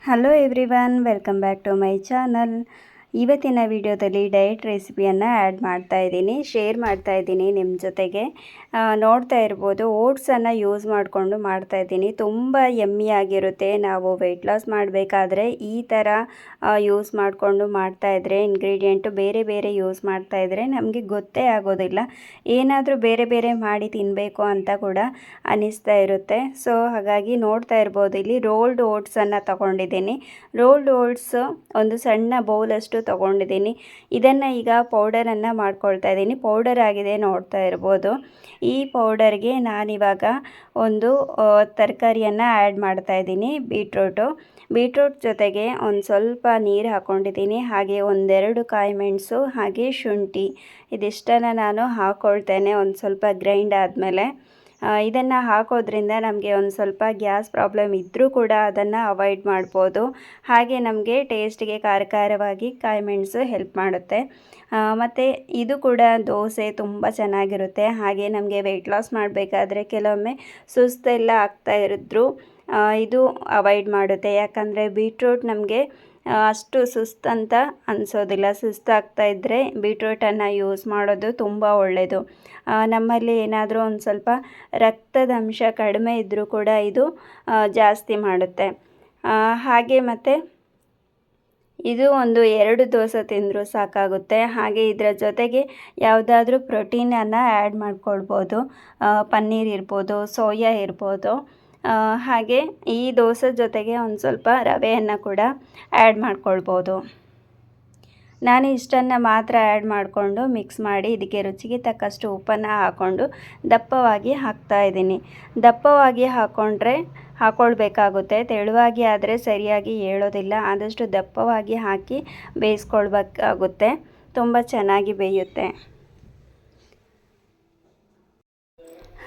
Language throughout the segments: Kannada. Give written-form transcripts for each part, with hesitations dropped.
Hello everyone, welcome back to my channel. ಇವತ್ತಿನ ವಿಡಿಯೋದಲ್ಲಿ ಡಯಟ್ ರೆಸಿಪಿಯನ್ನು ಆ್ಯಡ್ ಮಾಡ್ತಾ ಇದ್ದೀನಿ, ಶೇರ್ ಮಾಡ್ತಾ ಇದ್ದೀನಿ ನಿಮ್ಮ ಜೊತೆಗೆ. ನೋಡ್ತಾ ಇರ್ಬೋದು, ಓಟ್ಸನ್ನು ಯೂಸ್ ಮಾಡಿಕೊಂಡು ಮಾಡ್ತಾ ಇದ್ದೀನಿ. ತುಂಬ ಯಮ್ಮಿಯಾಗಿರುತ್ತೆ. ನಾವು ವೆಯ್ಟ್ ಲಾಸ್ ಮಾಡಬೇಕಾದ್ರೆ ಈ ಥರ ಯೂಸ್ ಮಾಡಿಕೊಂಡು ಮಾಡ್ತಾಯಿದ್ರೆ, ಇಂಗ್ರೀಡಿಯೆಂಟು ಬೇರೆ ಬೇರೆ ಯೂಸ್ ಮಾಡ್ತಾಯಿದ್ರೆ ನಮಗೆ ಗೊತ್ತೇ ಆಗೋದಿಲ್ಲ. ಏನಾದರೂ ಬೇರೆ ಬೇರೆ ಮಾಡಿ ತಿನ್ನಬೇಕು ಅಂತ ಕೂಡ ಅನ್ನಿಸ್ತಾ ಇರುತ್ತೆ. ಸೊ ಹಾಗಾಗಿ ನೋಡ್ತಾ ಇರ್ಬೋದು, ಇಲ್ಲಿ ರೋಲ್ಡ್ ಓಟ್ಸನ್ನು ತಗೊಂಡಿದ್ದೀನಿ. ರೋಲ್ಡ್ ಓಟ್ಸು ಒಂದು ಸಣ್ಣ ಬೌಲಷ್ಟು ತೊಗೊಂಡಿದ್ದೀನಿ. ಇದನ್ನು ಈಗ ಪೌಡರನ್ನು ಮಾಡ್ಕೊಳ್ತಾ ಇದ್ದೀನಿ. ಪೌಡರ್ ಆಗಿದೆ, ನೋಡ್ತಾ ಇರ್ಬೋದು. ಈ ಪೌಡರ್ಗೆ ನಾನಿವಾಗ ಒಂದು ತರಕಾರಿಯನ್ನು ಆ್ಯಡ್ ಮಾಡ್ತಾ ಇದ್ದೀನಿ, ಬೀಟ್ರೂಟ್ ಜೊತೆಗೆ ಒಂದು ಸ್ವಲ್ಪ ನೀರು ಹಾಕ್ಕೊಂಡಿದ್ದೀನಿ. ಹಾಗೆ ಒಂದೆರಡು ಕಾಯಿ ಮೆಣಸು, ಹಾಗೆ ಶುಂಠಿ, ಇದಿಷ್ಟನ್ನು ನಾನು ಹಾಕ್ಕೊಳ್ತೇನೆ ಒಂದು ಸ್ವಲ್ಪ ಗ್ರೈಂಡ್ ಆದಮೇಲೆ. ಇದನ್ನು ಹಾಕೋದ್ರಿಂದ ನಮಗೆ ಒಂದು ಸ್ವಲ್ಪ ಗ್ಯಾಸ್ ಪ್ರಾಬ್ಲಮ್ ಇದ್ದರೂ ಕೂಡ ಅದನ್ನು ಅವಾಯ್ಡ್ ಮಾಡ್ಬೋದು. ಹಾಗೆ ನಮಗೆ ಟೇಸ್ಟಿಗೆ ಖಾರವಾಗಿ ಕಾಯಿ ಮೆಣಸು ಹೆಲ್ಪ್ ಮಾಡುತ್ತೆ. ಮತ್ತು ಇದು ಕೂಡ ದೋಸೆ ತುಂಬ ಚೆನ್ನಾಗಿರುತ್ತೆ. ಹಾಗೆ ನಮಗೆ ವೆಯ್ಟ್ ಲಾಸ್ ಮಾಡಬೇಕಾದ್ರೆ ಕೆಲವೊಮ್ಮೆ ಸುಸ್ತೆಲ್ಲ ಆಗ್ತಾ ಇರಿದ್ರು ಇದು ಅವಾಯ್ಡ್ ಮಾಡುತ್ತೆ. ಯಾಕಂದರೆ ಬೀಟ್ರೂಟ್ ನಮಗೆ ಅಷ್ಟು ಸುಸ್ತಂತ ಅನಿಸೋದಿಲ್ಲ. ಸುಸ್ತಾಗ್ತಾ ಇದ್ದರೆ ಬೀಟ್ರೂಟನ್ನು ಯೂಸ್ ಮಾಡೋದು ತುಂಬ ಒಳ್ಳೆಯದು. ನಮ್ಮಲ್ಲಿ ಏನಾದರೂ ಒಂದು ಸ್ವಲ್ಪ ರಕ್ತದ ಅಂಶ ಕಡಿಮೆ ಇದ್ದರೂ ಕೂಡ ಇದು ಜಾಸ್ತಿ ಮಾಡುತ್ತೆ. ಹಾಗೆ ಮತ್ತು ಇದು ಒಂದು 2 ದೋಸೆ ತಿಂದರೂ ಸಾಕಾಗುತ್ತೆ. ಹಾಗೆ ಇದರ ಜೊತೆಗೆ ಯಾವುದಾದ್ರೂ ಪ್ರೋಟೀನನ್ನು ಆ್ಯಡ್ ಮಾಡ್ಕೊಳ್ಬೋದು. ಪನ್ನೀರ್ ಇರ್ಬೋದು, ಸೋಯಾ ಇರ್ಬೋದು. ಹಾಗೆ ಈ ದೋಸೆ ಜೊತೆಗೆ ಒಂದು ಸ್ವಲ್ಪ ರವೆಯನ್ನು ಕೂಡ ಆ್ಯಡ್ ಮಾಡ್ಕೊಳ್ಬೋದು. ನಾನು ಇಷ್ಟನ್ನು ಮಾತ್ರ ಆ್ಯಡ್ ಮಾಡಿಕೊಂಡು ಮಿಕ್ಸ್ ಮಾಡಿ ಇದಕ್ಕೆ ರುಚಿಗೆ ತಕ್ಕಷ್ಟು ಉಪ್ಪನ್ನು ಹಾಕ್ಕೊಂಡು ದಪ್ಪವಾಗಿ ಹಾಕ್ತಾಯಿದ್ದೀನಿ. ದಪ್ಪವಾಗಿ ಹಾಕ್ಕೊಳ್ಬೇಕಾಗುತ್ತೆ. ತೆಳುವಾಗಿ ಆದರೆ ಸರಿಯಾಗಿ ಏಳೋದಿಲ್ಲ. ಆದಷ್ಟು ದಪ್ಪವಾಗಿ ಹಾಕಿ ಬೇಯಿಸ್ಕೊಳ್ಬೇಕಾಗುತ್ತೆ. ತುಂಬ ಚೆನ್ನಾಗಿ ಬೇಯುತ್ತೆ.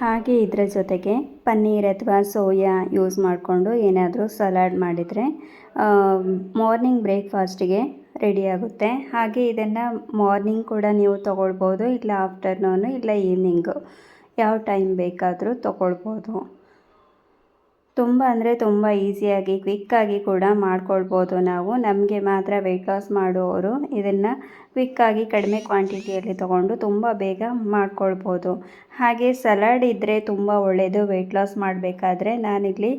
ಹಾಗೆ ಇದರ ಜೊತೆಗೆ ಪನ್ನೀರ್ ಅಥವಾ ಸೋಯಾ ಯೂಸ್ ಮಾಡಿಕೊಂಡು ಏನಾದರೂ ಸಲಾಡ್ ಮಾಡಿದರೆ ಮಾರ್ನಿಂಗ್ ಬ್ರೇಕ್ಫಾಸ್ಟಿಗೆ ರೆಡಿಯಾಗುತ್ತೆ. ಹಾಗೆ ಇದನ್ನು ಮಾರ್ನಿಂಗ್ ಕೂಡ ನೀವು ತೊಗೊಳ್ಬೋದು, ಇಲ್ಲ ಆಫ್ಟರ್ನೂನು, ಇಲ್ಲ ಈವ್ನಿಂಗು, ಯಾವ ಟೈಮ್ ಬೇಕಾದರೂ ತೊಗೊಳ್ಬೋದು. ತುಂಬ ಅಂದರೆ ತುಂಬ ಈಸಿಯಾಗಿ ಕ್ವಿಕ್ಕಾಗಿ ಕೂಡ ಮಾಡ್ಕೊಳ್ಬೋದು ನಾವು. ನಮಗೆ ಮಾತ್ರ ವೆಯ್ಟ್ ಲಾಸ್ ಮಾಡುವವರು ಇದನ್ನು ಕ್ವಿಕ್ಕಾಗಿ ಕಡಿಮೆ ಕ್ವಾಂಟಿಟಿಯಲ್ಲಿ ತೊಗೊಂಡು ತುಂಬ ಬೇಗ ಮಾಡ್ಕೊಳ್ಬೋದು. ಹಾಗೆ ಸಲಾಡ್ ಇದ್ದರೆ ತುಂಬ ಒಳ್ಳೆಯದು ವೆಯ್ಟ್ ಲಾಸ್ ಮಾಡಬೇಕಾದ್ರೆ. ನಾನಿಲ್ಲಿ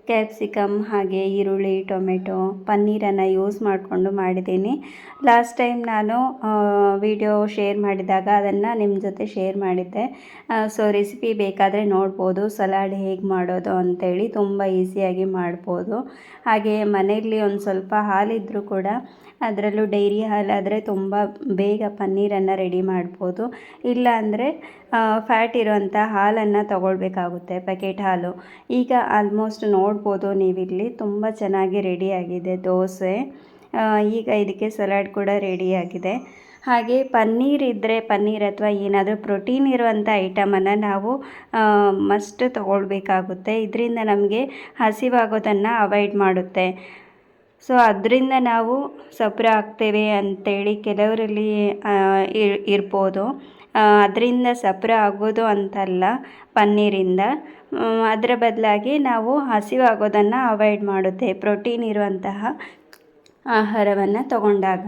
ಕ್ಯಾಪ್ಸಿಕಮ್, ಹಾಗೆ ಈರುಳ್ಳಿ, ಟೊಮೆಟೊ, ಪನ್ನೀರನ್ನು ಯೂಸ್ ಮಾಡಿಕೊಂಡು ಮಾಡಿದ್ದೀನಿ. ಲಾಸ್ಟ್ ಟೈಮ್ ನಾನು ವಿಡಿಯೋ ಶೇರ್ ಮಾಡಿದಾಗ ಅದನ್ನು ನಿಮ್ಮ ಜೊತೆ ಶೇರ್ ಮಾಡಿದ್ದೆ. ಸೊ ರೆಸಿಪಿ ಬೇಕಾದರೆ ನೋಡ್ಬೋದು, ಸಲಾಡ್ ಹೇಗೆ ಮಾಡೋದು ಅಂಥೇಳಿ. ತುಂಬ ಈಸಿಯಾಗಿ ಮಾಡ್ಬೋದು. ಹಾಗೆ ಮನೆಯಲ್ಲಿ ಒಂದು ಸ್ವಲ್ಪ ಹಾಲಿದ್ದರೂ ಕೂಡ, ಅದರಲ್ಲೂ ಡೈರಿ ಹಾಲಾದರೆ ತುಂಬ ಬೇಗ ಪನ್ನೀರನ್ನು ರೆಡಿ ಮಾಡ್ಬೋದು. ಇಲ್ಲ ಅಂದರೆ ಫ್ಯಾಟ್ ಇರುವಂಥ ಹಾಲನ್ನು ತಗೊಳ್ಬೇಕಾಗುತ್ತೆ, ಪ್ಯಾಕೆಟ್ ಹಾಲು. ಈಗ ಆಲ್ಮೋಸ್ಟ್ ನೋಡ್ಬೋದು ನೀವಿಲ್ಲಿ ತುಂಬ ಚೆನ್ನಾಗಿ ರೆಡಿಯಾಗಿದೆ ದೋಸೆ. ಈಗ ಇದಕ್ಕೆ ಸಲಾಡ್ ಕೂಡ ರೆಡಿಯಾಗಿದೆ. ಹಾಗೆ ಪನ್ನೀರ್ ಇದ್ದರೆ, ಪನ್ನೀರ್ ಅಥವಾ ಏನಾದರೂ ಪ್ರೋಟೀನ್ ಇರುವಂಥ ಐಟಮನ್ನು ನಾವು ಮಸ್ಟ್ ತಗೊಳ್ಬೇಕಾಗುತ್ತೆ. ಇದರಿಂದ ನಮಗೆ ಹಸಿವಾಗೋದನ್ನು ಅವಾಯ್ಡ್ ಮಾಡುತ್ತೆ. ಸೊ ಅದರಿಂದ ನಾವು ಸಪುರ ಆಗ್ತೇವೆ ಅಂಥೇಳಿ ಕೆಲವರಲ್ಲಿ ಇರ್ಬೋದು. ಅದರಿಂದ ಸಪುರ ಆಗೋದು ಅಂತಲ್ಲ ಪನ್ನೀರಿಂದ. ಅದರ ಬದಲಾಗಿ ನಾವು ಹಸಿವಾಗೋದನ್ನು ಅವಾಯ್ಡ್ ಮಾಡುತ್ತೆ ಪ್ರೋಟೀನ್ ಇರುವಂತಹ ಆಹಾರವನ್ನು ತಗೊಂಡಾಗ.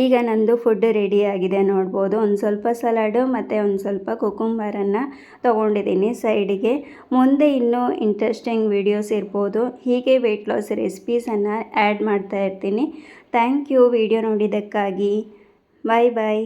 ಈಗ ನಂದು ಫುಡ್ ರೆಡಿಯಾಗಿದೆ, ನೋಡ್ಬೋದು. ಒಂದು ಸ್ವಲ್ಪ ಸಲಾಡು ಮತ್ತು ಒಂದು ಸ್ವಲ್ಪ ಕುಕುಂಬರನ್ನು ತೊಗೊಂಡಿದ್ದೀನಿ ಸೈಡಿಗೆ. ಮುಂದೆ ಇನ್ನೂ ಇಂಟ್ರೆಸ್ಟಿಂಗ್ ವೀಡಿಯೋಸ್ ಇರ್ಬೋದು. ಹೀಗೆ ವೆಯ್ಟ್ ಲಾಸ್ ರೆಸಿಪೀಸನ್ನು ಆ್ಯಡ್ ಮಾಡ್ತಾ ಇರ್ತೀನಿ. ಥ್ಯಾಂಕ್ ಯು ವಿಡಿಯೋ ನೋಡಿದ್ದಕ್ಕಾಗಿ. ಬಾಯ್ ಬಾಯ್.